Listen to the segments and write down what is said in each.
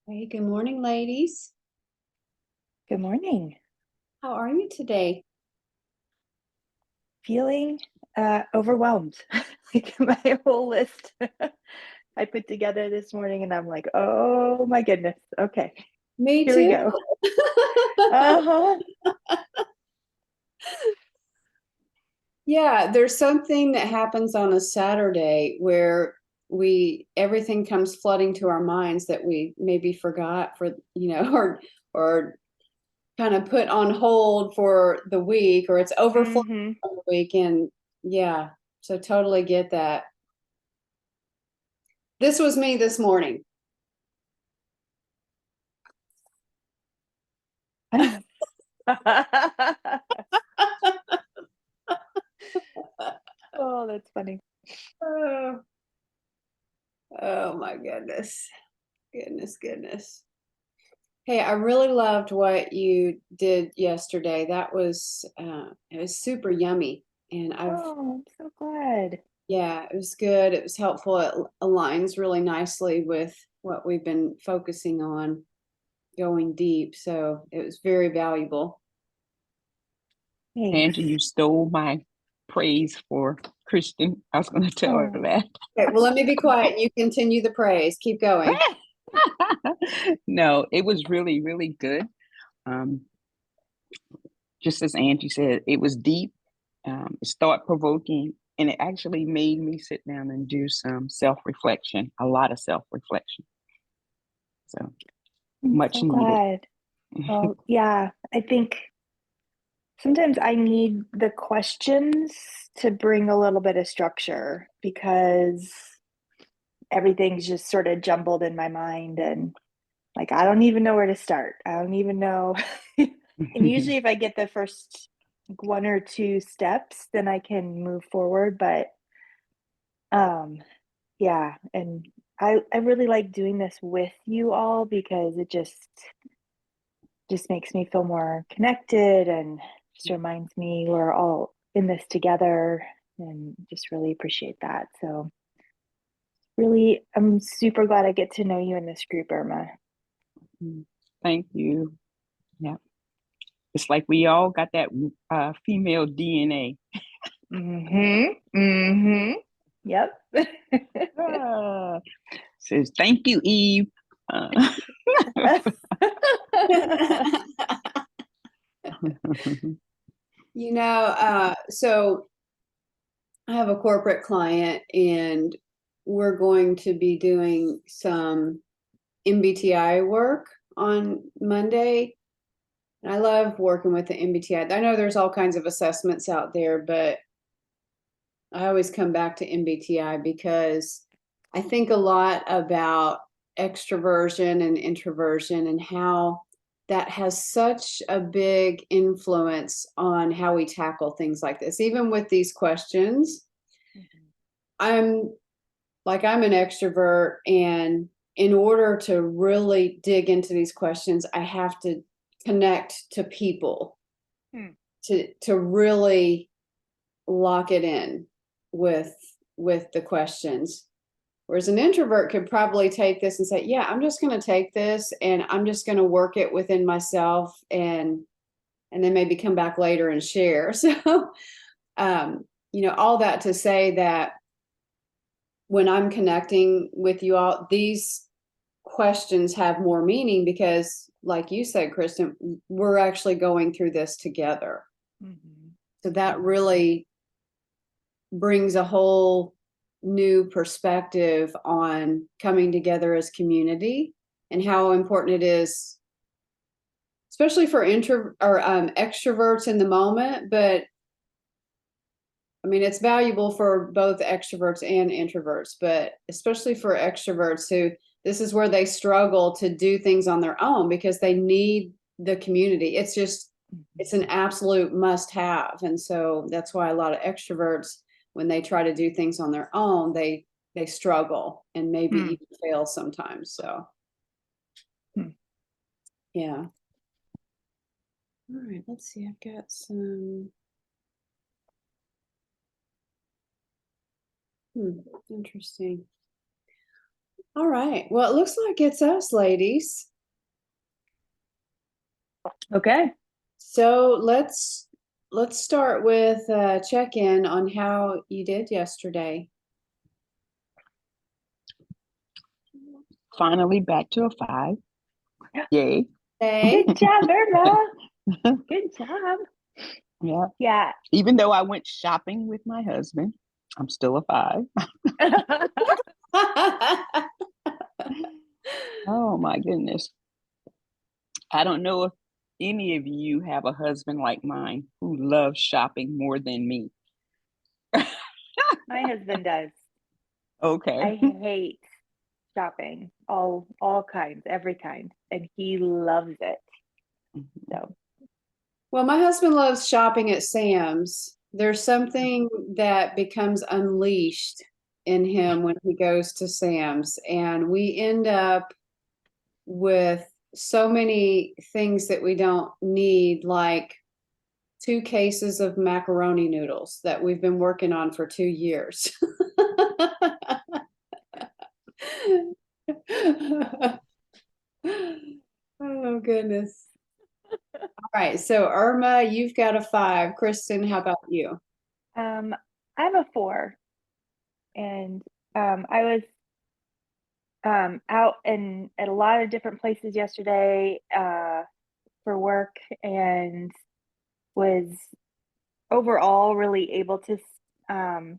Hey, good morning, ladies. Good morning. How are you today? Feeling overwhelmed. Like my whole list I put together this morning, and I'm like, oh my goodness. Okay, Me here we too. go. Uh-huh. Yeah, there's something that happens on a Saturday where we everything comes flooding to our minds that we maybe forgot or kind of put on hold for the week, or it's overflowing Mm-hmm. on the week. And yeah, so totally get that. This was me this morning. Oh, that's funny. Oh, oh my goodness. Goodness. Hey, I really loved what you did yesterday. It was super yummy. And Oh, I'm so glad. yeah, it was good. It was helpful. It aligns really nicely with what we've been focusing on, going deep. So it was very valuable. Thanks. Angie, you stole my praise for Kristen. I was going to tell her Oh, that. Okay, well, let me be quiet. You continue the praise. Keep going. No, it was really, really good. Um, just as Angie said, it was deep, it's thought provoking, and it actually made me sit down and do some self reflection, a lot of self reflection. So I'm much so needed. glad. Well, yeah, I think sometimes I need the questions to bring a little bit of structure because everything's just sort of jumbled in my mind, and like I don't even know where to start. I don't even know. And usually if I get the first like, one or two steps, then I can move forward. But um yeah, and I really like doing this with you all because it just makes me feel more connected and just reminds me we're all in this together, and just really appreciate that. So really, I'm super glad I get to know you in this group, Irma. Thank you. Yeah. It's like we all got that female DNA. Mm-hmm. Mm-hmm. Yep. Ah, says, thank you, Eve. Uh, So I have a corporate client, and we're going to be doing some MBTI work on Monday. And I love working with the MBTI. I know there's all kinds of assessments out there, but I always come back to MBTI because I think a lot about extroversion and introversion and how that has such a big influence on how we tackle things like this. Even with these questions, I'm I'm an extrovert, and in order to really dig into these questions, I have to connect to people Hmm. to really lock it in with the questions. Whereas an introvert could probably take this and say, "Yeah, I'm just going to take this and I'm just going to work it within myself, and then maybe come back later and share." So, all that to say that when I'm connecting with you all, these questions have more meaning because, like you said, Kristen, we're actually going through this together. Mhm. So that really brings a whole new perspective on coming together as community and how important it is, especially for intro or extroverts in the moment. But I mean, it's valuable for both extroverts and introverts, but especially for extroverts who this is where they struggle to do things on their own because they need the community. It's an absolute must have. And so that's why a lot of extroverts, when they try to do things on their own, they struggle and maybe Hmm. even fail sometimes. So Hmm. yeah. All right, let's see. I've got some interesting. All right. Well, it looks like it's us, ladies. Okay. So let's start with check-in on how you did yesterday. Finally back to a 5. Yay. Hey. Good job, Irma. Good job. Yeah. Yeah. Even though I went shopping with my husband, I'm still a 5. Oh my goodness. I don't know if any of you have a husband like mine who loves shopping more than me. My husband does. Okay. I hate shopping, all kinds, every kind, and he loves it. So Well, my husband loves shopping at Sam's. There's something that becomes unleashed in him when he goes to Sam's, and we end up with so many things that we don't need, like 2 cases of macaroni noodles that we've been working on for 2 years. Oh, goodness. All right. So, Irma, you've got a 5. Kristen, how about you? I'm a 4, and I was out and at a lot of different places yesterday for work, and was overall really able to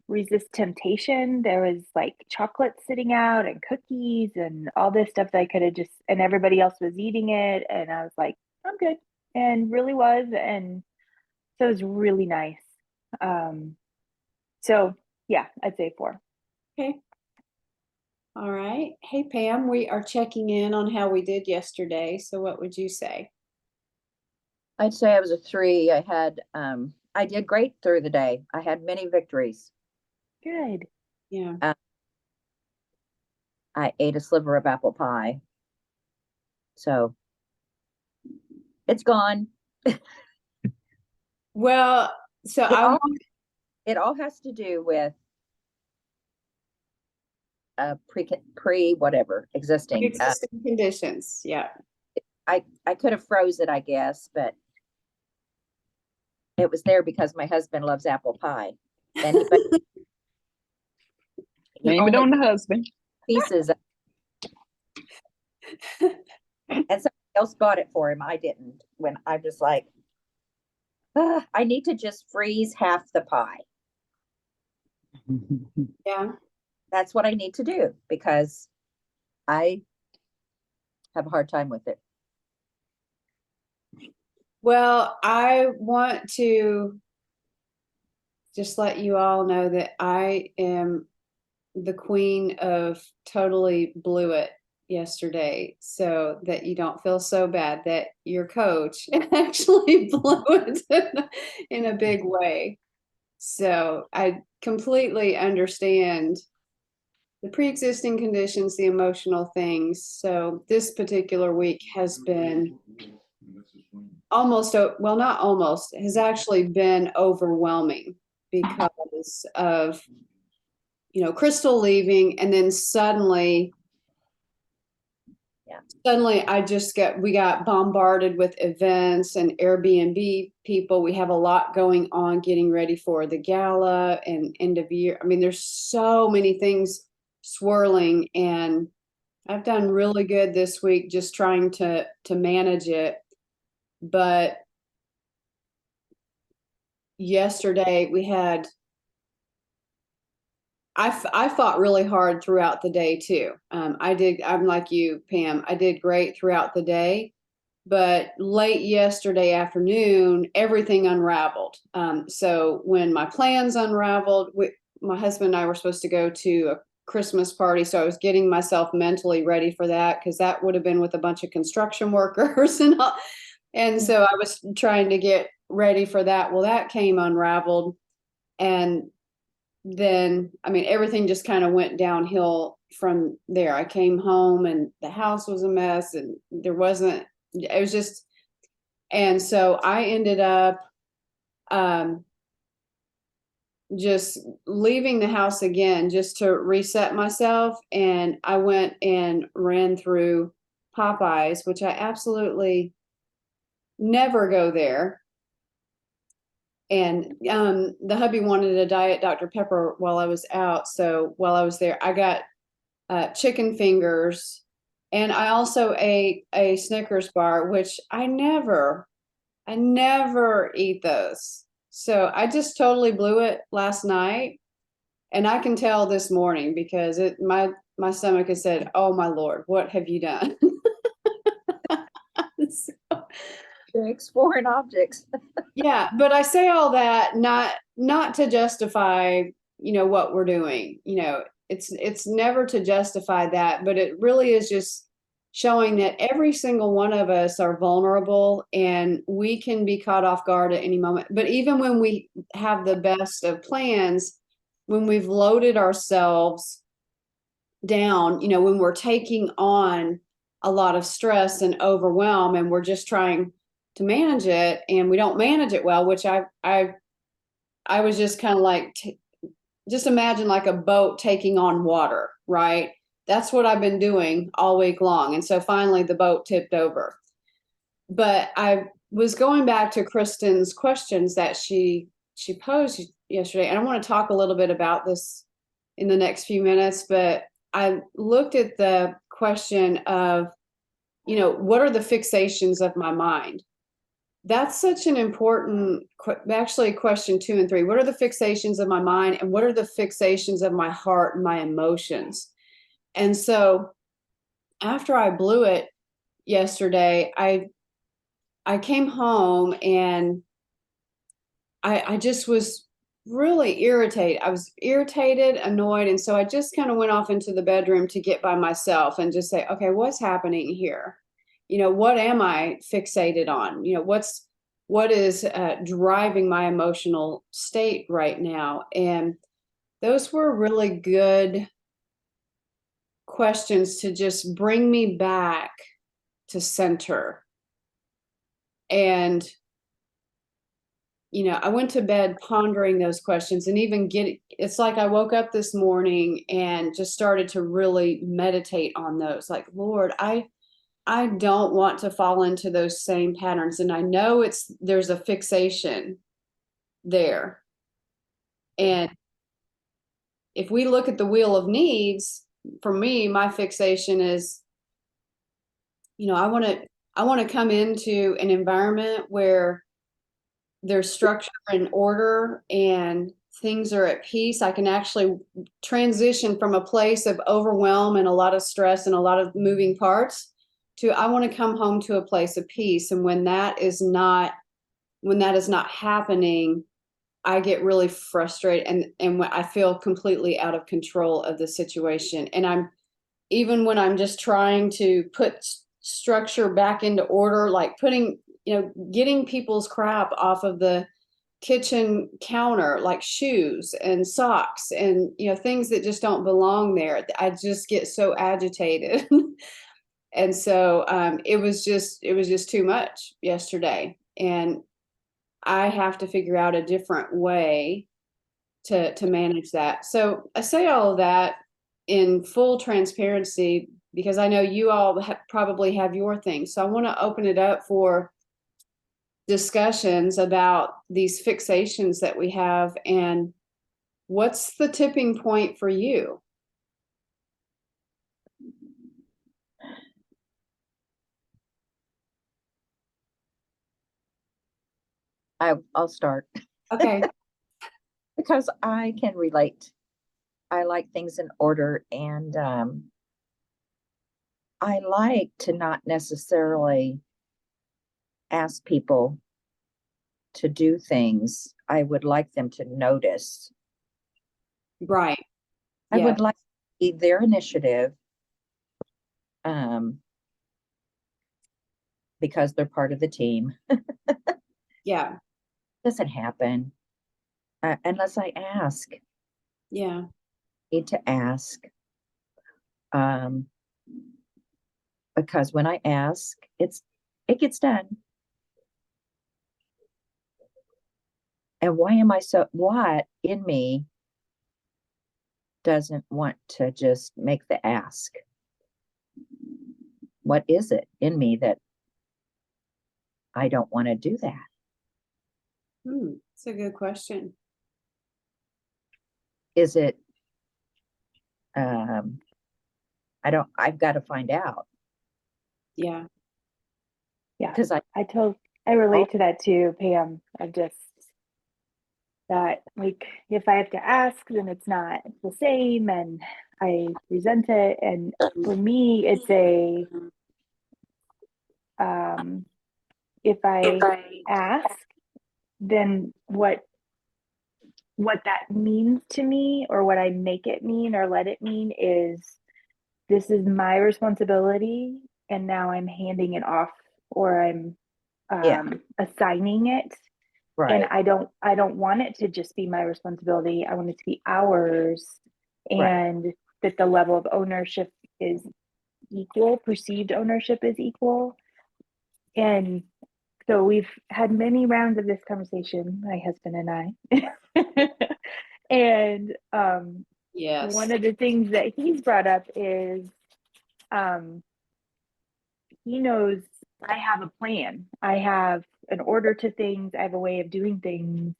resist temptation. There was like chocolate sitting out and cookies and all this stuff that I could have just, and everybody else was eating it. And I was like, I'm good. And really was. And so it was really nice. Um, so yeah, I'd say 4. Okay. All right. Hey, Pam, we are checking in on how we did yesterday. So, what would you say? I'd say I was a 3. I did great through the day. I had many victories. Good. Yeah. I ate a sliver of apple pie. So it's gone. Well, so It all, it all has to do with pre whatever existing. existing conditions. Yeah. I could have froze it, I guess, but it was there because my husband loves apple pie. And he Blame it only on the husband. pieces and somebody else bought it for him. I didn't. When I'm just like, I need to just freeze half the pie. Yeah. That's what I need to do because I have a hard time with it. Well, I want to just let you all know that I am the queen of totally blew it yesterday, so that you don't feel so bad that your coach actually blew it in a big way. So I completely understand the pre-existing conditions, the emotional things. So this particular week has been almost, well, not almost, has actually been overwhelming because of, Crystal leaving, and then suddenly we got bombarded with events and Airbnb people. We have a lot going on getting ready for the gala and end of year. I mean, there's so many things swirling, and I've done really good this week just trying to manage it. But yesterday I fought really hard throughout the day too. I'm like you, Pam. I did great throughout the day, but late yesterday afternoon, everything unraveled. So when my plans unraveled, my husband and I were supposed to go to a Christmas party. So I was getting myself mentally ready for that because that would have been with a bunch of construction workers and all. And so I was trying to get ready for that. Well, that came unraveled. And then, I mean, everything just kind of went downhill from there. I came home and the house was a mess, and it was just, and so I ended up just leaving the house again just to reset myself. And I went and ran through Popeyes, which I absolutely never go there. And the hubby wanted a Diet Dr. Pepper while I was out. So while I was there, I got chicken fingers, and I also ate a Snickers bar, which I never eat those. So I just totally blew it last night. And I can tell this morning because my stomach has said, "Oh my Lord, what have you done?" So, Big foreign objects. yeah, but I say all that not to justify, what we're doing. It's never to justify that, but it really is just showing that every single one of us are vulnerable and we can be caught off guard at any moment. But even when we have the best of plans, when we've loaded ourselves down, when we're taking on a lot of stress and overwhelm and we're just trying to manage it and we don't manage it well, which I was just kind of like, just imagine like a boat taking on water, right? That's what I've been doing all week long. And so finally the boat tipped over. But I was going back to Kristen's questions that she posed yesterday. And I want to talk a little bit about this in the next few minutes, but I looked at the question of, what are the fixations of my mind? That's such an important, actually, question 2 and 3. What are the fixations of my mind, and what are the fixations of my heart and my emotions? And so after I blew it yesterday, I came home and I just was really irritated. I was irritated, annoyed. And so I just kind of went off into the bedroom to get by myself and just say, okay, what's happening here? What am I fixated on? What is driving my emotional state right now? And those were really good questions to just bring me back to center. And I went to bed pondering those questions and even it's like I woke up this morning and just started to really meditate on those. Like, Lord, I don't want to fall into those same patterns. And I know there's a fixation there. And if we look at the wheel of needs, for me, my fixation is, I want to come into an environment where there's structure and order and things are at peace. I can actually transition from a place of overwhelm and a lot of stress and a lot of moving parts to I want to come home to a place of peace. And when that is not happening, I get really frustrated and I feel completely out of control of the situation. And even when I'm just trying to put structure back into order, like getting people's crap off of the kitchen counter, like shoes and socks and, things that just don't belong there. I just get so agitated. And so it was just too much yesterday. And I have to figure out a different way to manage that. So I say all of that in full transparency because I know you all probably have your things. So I want to open it up for discussions about these fixations that we have and what's the tipping point for you? I'll start Okay. because I can relate. I like things in order, and I like to not necessarily ask people to do things. I would like them to notice. Right. I Yeah. would like to see their initiative, because they're part of the team. Yeah. Doesn't happen unless I ask. Yeah. Need to ask, because when I ask, it gets done. And what in me doesn't want to just make the ask? What is it in me that I don't want to do that? That's a good question. Is it, I've got to find out. Yeah. Yeah. Because I relate to that too, Pam. Of just that, like, if I have to ask, then it's not the same, and I resent it. And for me, it's if I ask, then what that means to me, or what I make it mean or let it mean, is this is my responsibility, and now I'm handing it off, or I'm yeah, assigning it. And right, I don't want it to just be my responsibility. I want it to be ours, right, and that the level of ownership is equal, perceived ownership is equal. And so we've had many rounds of this conversation, my husband and I. And Yes. one of the things that he's brought up is he knows I have a plan. I have an order to things. I have a way of doing things.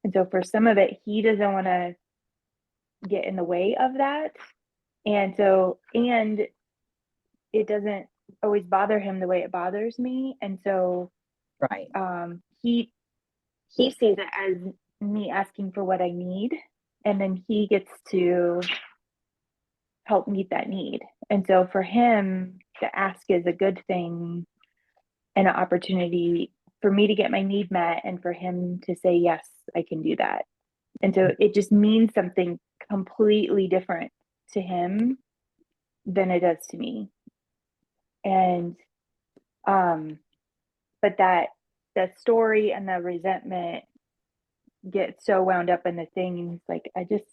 And so for some of it, he doesn't want to get in the way of that. And it doesn't always bother him the way it bothers me. And so right, he sees it as me asking for what I need, and then he gets to help meet that need. And so for him, the ask is a good thing and an opportunity for me to get my need met, and for him to say, yes, I can do that. And so it just means something completely different to him than it does to me. And but that the story and the resentment get so wound up in the thing, and he's like, I just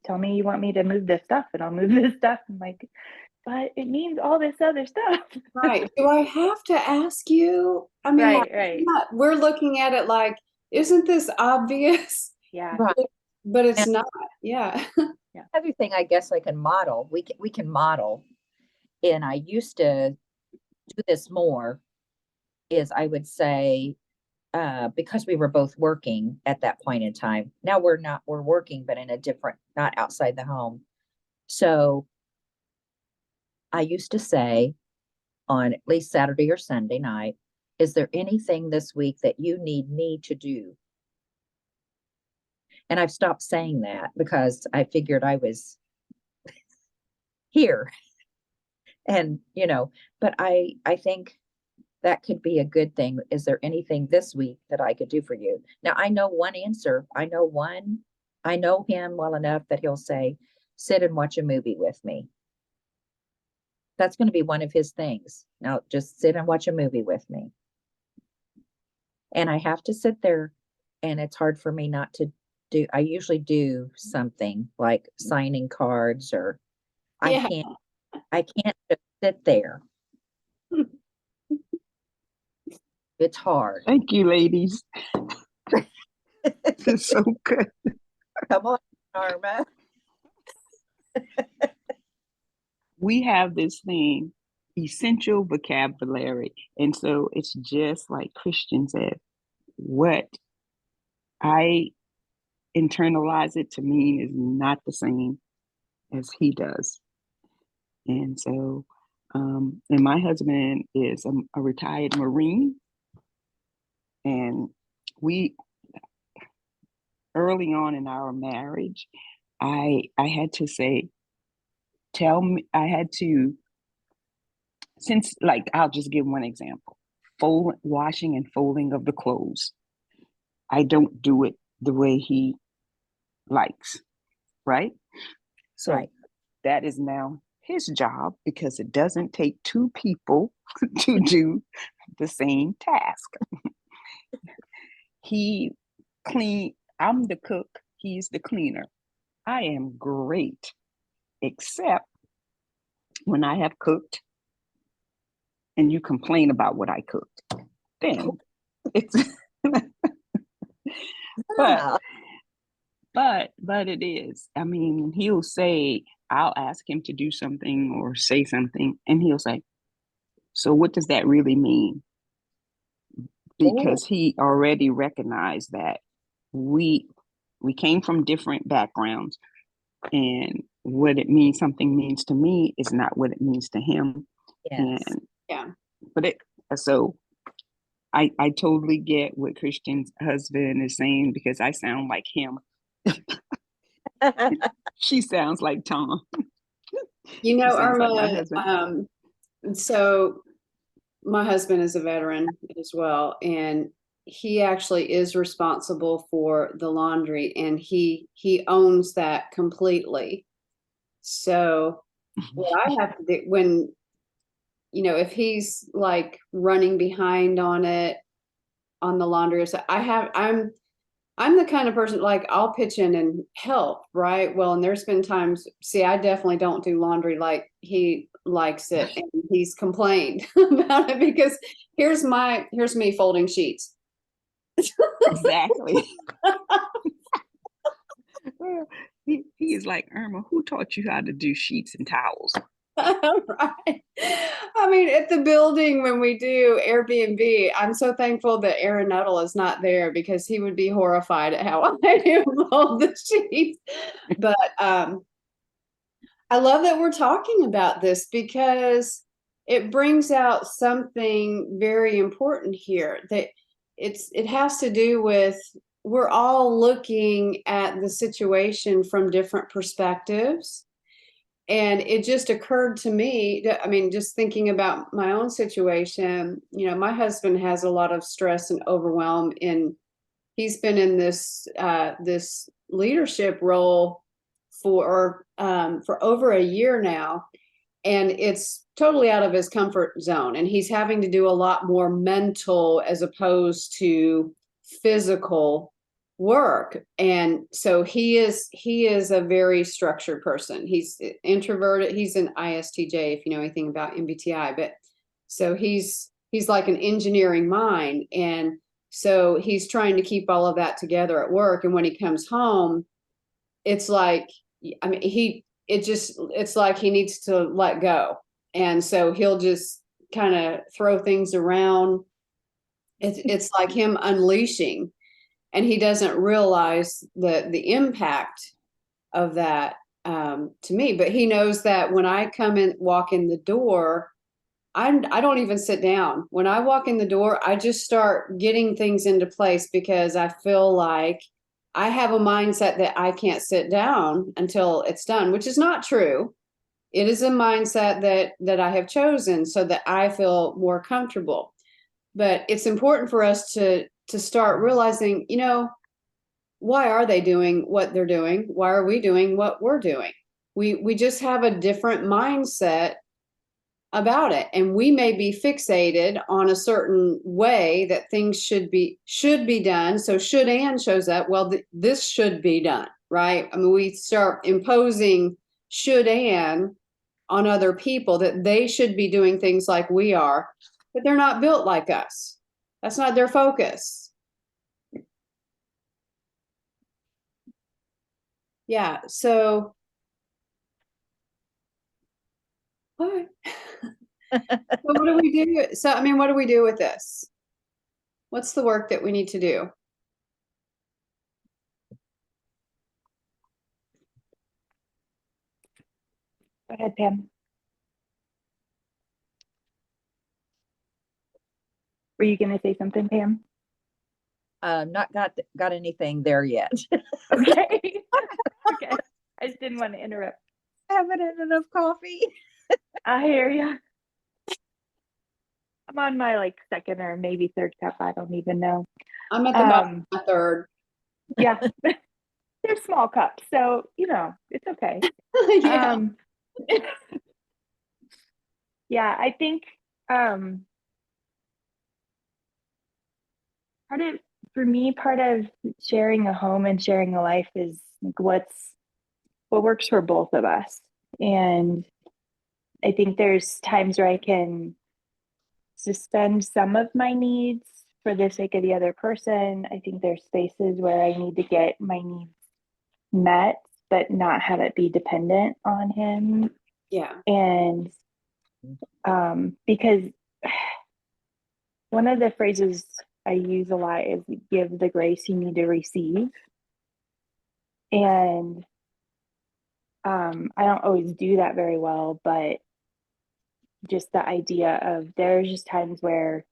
tell me you want me to move this stuff, and I'll move this stuff. I'm like, but it means all this other stuff. Right. Do I have to ask you? I mean, Right. we're looking at it like, isn't this obvious? Yeah. right. But it's And not. Yeah. another thing I guess I can model, we can model, and I used to do this more, is I would say, because we were both working at that point in time. Now we're not, we're working, but in a different, not outside the home. So I used to say on at least Saturday or Sunday night, is there anything this week that you need me to do? And I've stopped saying that because I figured I was here. And, but I think that could be a good thing. Is there anything this week that I could do for you? Now I know one answer. I know him well enough that he'll say, sit and watch a movie with me. That's going to be one of his things. Now just sit and watch a movie with me. And I have to sit there, and it's hard for me not to do. I usually do something like signing cards, or Yeah. I can't just sit there. It's hard. Thank you, ladies. It's so good. Come on, Norma. We have this thing, essential vocabulary. And so it's just like Christian said, what I internalize it to mean is not the same as he does. And so, and my husband is a retired Marine. And we, early on in our marriage, I had to say, I had to, since, like, I'll just give one example, washing and folding of the clothes. I don't do it the way he likes, right? So Right. that is now his job, because it doesn't take two people to do the same task. He I'm the cook, he's the cleaner. I am great, except when I have cooked and you complain about what I cooked. Then it's but but it is. I mean, he'll say, I'll ask him to do something or say something, and he'll say, so what does that really mean? Oh, Because he already recognized that we we came from different backgrounds, and what it means, something means to me is not what it means to him. yes. And Yeah. but it so I totally get what Christian's husband is saying, because I sound like him. She sounds like Tom. You She know, sounds like my Irma, husband. so my husband is a veteran as well, and he actually is responsible for the laundry, and he owns that completely. So what I have to do when, if he's like running behind on it, on the laundry, so I'm the kind of person, like, I'll pitch in and help, right? Well, and there's been times, see, I definitely don't do laundry like he likes it, and he's complained about it because here's me folding sheets. Exactly. He is like, Irma, who taught you how to do sheets and towels? Right. I mean, at the building when we do Airbnb, I'm so thankful that Aaron Nuttall is not there because he would be horrified at how I do all the sheets. But I love that we're talking about this because it brings out something very important here, that it has to do with, we're all looking at the situation from different perspectives. And it just occurred to me that, I mean, just thinking about my own situation, my husband has a lot of stress and overwhelm, and he's been in this leadership role for over a year now, and it's totally out of his comfort zone, and he's having to do a lot more mental as opposed to physical work. And so he is a very structured person. He's introverted. He's an ISTJ, if you know anything about MBTI. But so he's like an engineering mind, and so he's trying to keep all of that together at work. And when he comes home, it's like, I mean, it's like he needs to let go. And so he'll just kind of throw things around. It's like him unleashing, and he doesn't realize the impact of that, to me. But he knows that when I walk in the door, I don't even sit down. When I walk in the door, I just start getting things into place because I feel like I have a mindset that I can't sit down until it's done, which is not true. It is a mindset that I have chosen so that I feel more comfortable. But it's important for us to start realizing, why are they doing what they're doing? Why are we doing what we're doing? We just have a different mindset about it, and we may be fixated on a certain way that things should be done. So should and shows up, well, this should be done, right? I mean, we start imposing should and on other people, that they should be doing things like we are, but they're not built like us. That's not their focus. Yeah, so all right. So what do we do? So, I mean, what do we do with this? What's the work that we need to do? Go ahead, Pam. Were you going to say something, Pam? Not got anything there yet. Okay. Okay. I just didn't want to interrupt. Haven't had enough coffee. I hear you. I'm on my second or maybe third cup. I don't even know. I'm at the bottom of my third. Yeah. They're small cups, so it's okay. Yeah. Yeah, I think part of sharing a home and sharing a life is what works for both of us. And I think there's times where I can suspend some of my needs for the sake of the other person. I think there's spaces where I need to get my needs met, but not have it be dependent on him. Yeah. And because one of the phrases I use a lot is give the grace you need to receive. And I don't always do that very well, but just the idea of there's just times where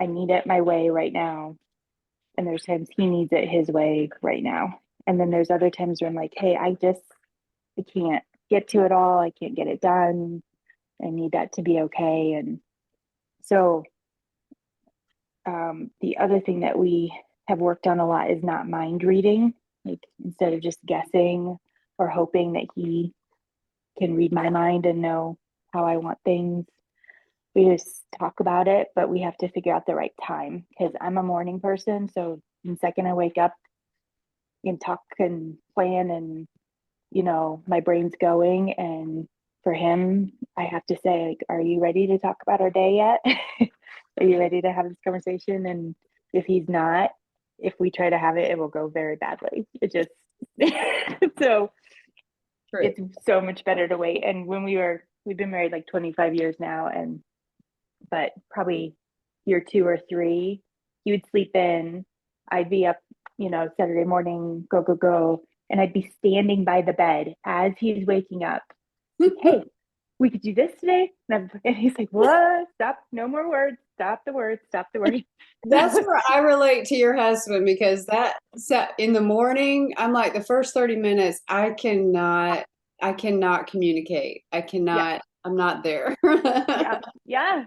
I need it my way right now. And there's times he needs it his way right now. And then there's other times where I'm like, hey, I can't get to it all. I can't get it done. I need that to be okay. And so the other thing that we have worked on a lot is not mind reading. Like instead of just guessing or hoping that he can read my mind and know how I want things, we just talk about it, but we have to figure out the right time because I'm a morning person. So the second I wake up and talk and plan and, my brain's going. And for him, I have to say, like, are you ready to talk about our day yet? Are you ready to have this conversation? And if he's not, if we try to have it, it will go very badly. It just, so True. it's so much better to wait. And we've been married like 25 years now, but probably year 2 or 3, he would sleep in. I'd be up, Saturday morning, go. And I'd be standing by the bed as he's waking up. Hey, we could do this today. And he's like, what? Stop. No more words. Stop the words. Stop the words. That's where I relate to your husband because in the morning, I'm like the first 30 minutes, I cannot communicate. I'm not there. Yeah.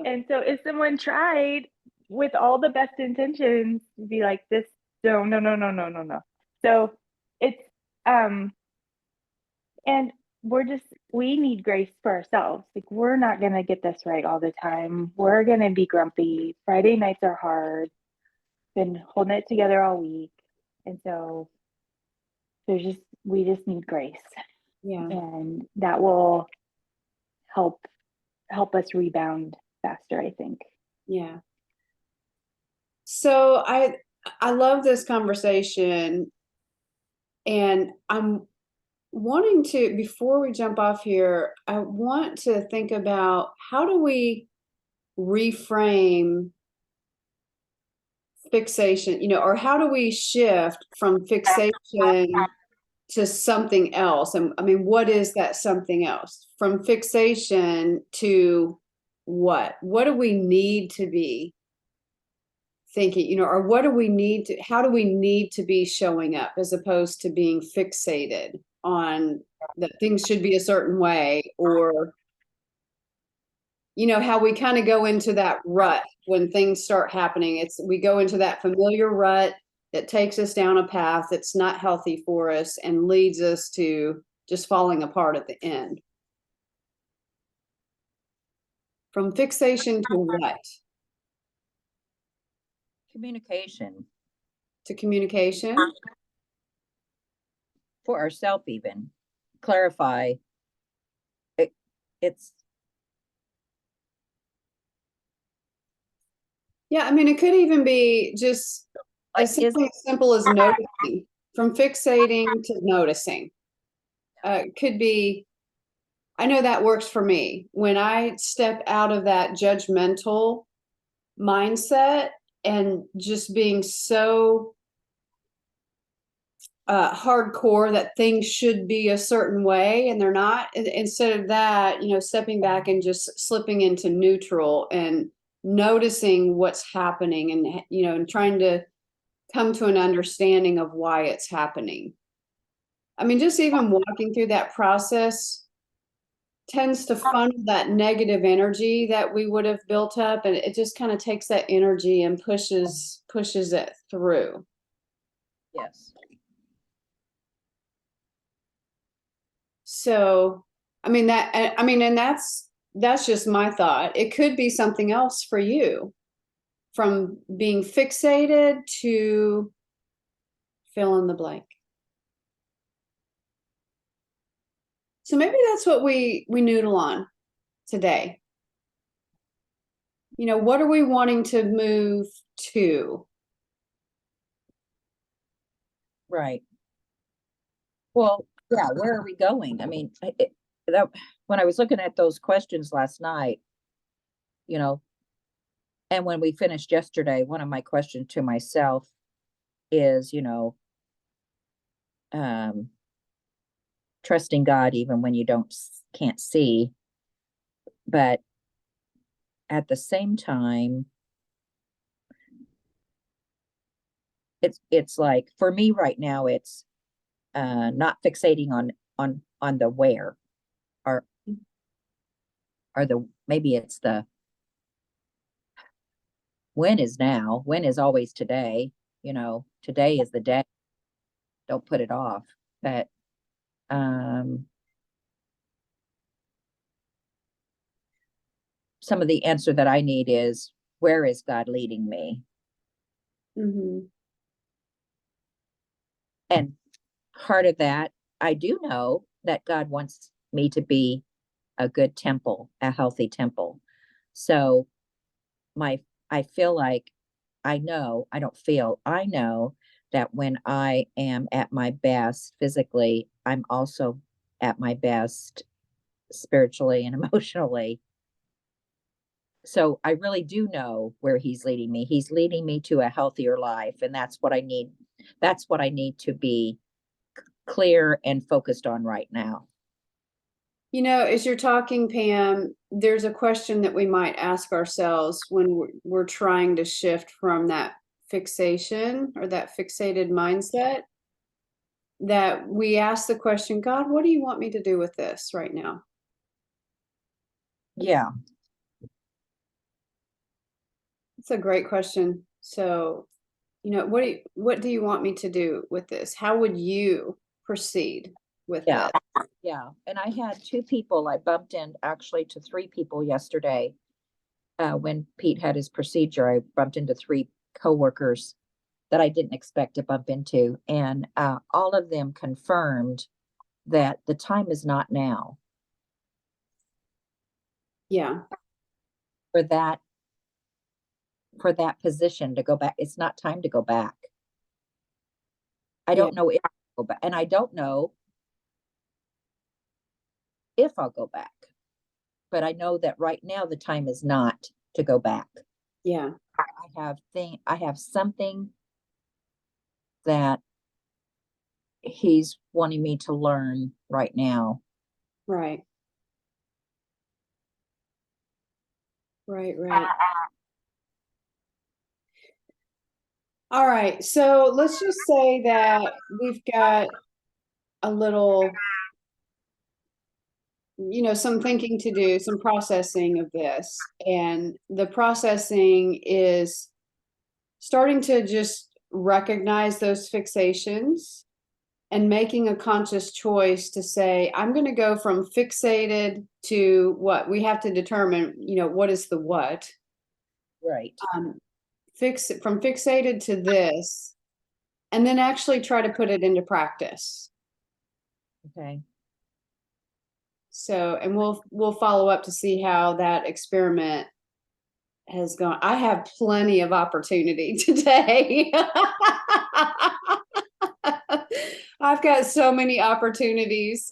And so if someone tried with all the best intentions to be like this, no. So it's, and we need grace for ourselves. Like we're not going to get this right all the time. We're going to be grumpy. Friday nights are hard. Been holding it together all week. And so we just need grace. Yeah. And that will help us rebound faster, I think. Yeah. So I love this conversation, and I'm wanting to, before we jump off here, I want to think about how do we reframe fixation, or how do we shift from fixation to something else? And I mean, what is that something else? From fixation to what? What do we need to be thinking, or what do we need to, how do we need to be showing up as opposed to being fixated on that things should be a certain way, or how we kind of go into that rut when things start happening. We go into that familiar rut that takes us down a path that's not healthy for us and leads us to just falling apart at the end. From fixation to what? Communication To communication? for ourselves, even clarify it's Yeah, I mean, it could even be just like something as simple as noticing. From fixating to noticing. Could be, I know that works for me. When I step out of that judgmental mindset and just being so hardcore that things should be a certain way and they're not, instead of that, stepping back and just slipping into neutral and noticing what's happening and, and trying to come to an understanding of why it's happening. I mean, just even walking through that process tends to funnel that negative energy that we would have built up, and it just kind of takes that energy and pushes it through. yes. So, and that's just my thought. It could be something else for you, from being fixated to fill in the blank. So maybe that's what we noodle on today. what are we wanting to move to? Right. Well, yeah, where are we going? I mean, when I was looking at those questions last night, you know, and when we finished yesterday, one of my questions to myself is, um, trusting God even when you can't see, but at the same time, it's like for me right now, it's not fixating on the where, or the maybe it's the when is now, when is always today, today is the day, don't put it off. But some of the answer that I need is, where is God leading me? Mm-hmm. And part of that, I do know that God wants me to be a good temple, a healthy temple. So I feel like I know, I don't feel, I know that when I am at my best physically, I'm also at my best spiritually and emotionally. So I really do know where he's leading me. He's leading me to a healthier life, and that's what I need. That's what I need to be clear and focused on right now. As you're talking, Pam, there's a question that we might ask ourselves when we're trying to shift from that fixation or that fixated mindset, that we ask the question, God, what do you want me to do with this right now? Yeah. It's a great question. So, what do you want me to do with this? How would you proceed with Yeah. this? Yeah. And I had two people, I bumped in actually to three people yesterday. When Pete had his procedure, I bumped into three coworkers that I didn't expect to bump into. And all of them confirmed that the time is not now Yeah. for that position to go back. It's not time to go back. I Yeah. don't know if I'll go back, and I don't know if I'll go back, but I know that right now the time is not to go back. Yeah. I have something that he's wanting me to learn right now. Right. Right. All right. So let's just say that we've got a little, some thinking to do, some processing of this. And the processing is starting to just recognize those fixations and making a conscious choice to say, I'm going to go from fixated to what we have to determine, what is the what? Right. From fixated to this, and then actually try to put it into practice. Okay. So, and we'll follow up to see how that experiment has gone. I have plenty of opportunity today. I've got so many opportunities.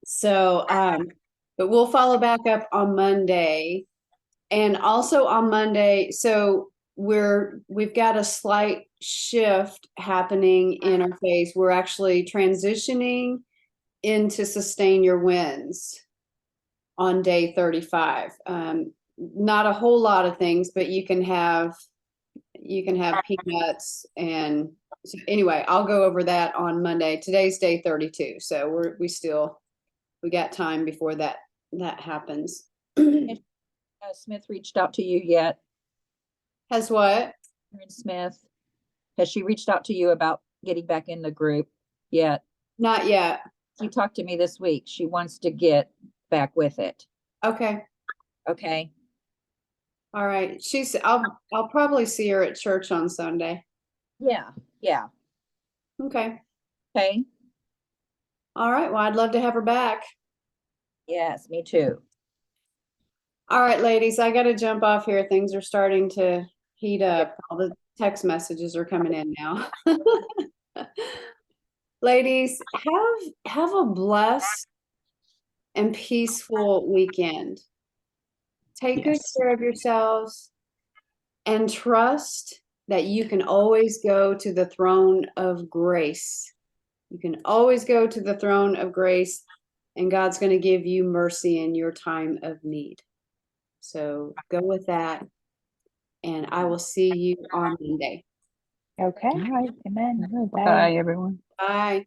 So, but we'll follow back up on Monday. And also on Monday, so we've got a slight shift happening in our phase. We're actually transitioning into sustain your wins on day 35. Not a whole lot of things, but you can have peanuts. And so anyway, I'll go over that on Monday. Today's day 32, so we got time before that happens. Has Smith reached out to you yet? Has what? Karen Smith, has she reached out to you about getting back in the group yet? Not yet. She talked to me this week. She wants to get back with it. Okay. Okay. All right. I'll probably see her at church on Sunday. Yeah. Yeah. Okay. Okay. All right. Well, I'd love to have her back. Yes, me too. All right, ladies, I gotta jump off here. Things are starting to heat up. All the text messages are coming in now. Ladies, have a blessed and peaceful weekend. Take good Yes. care of yourselves and trust that you can always go to the throne of grace. You can always go to the throne of grace, and God's going to give you mercy in your time of need. So go with that, and I will see you on Monday. Okay. All right. Amen. All right. Bye. Bye, everyone. Bye.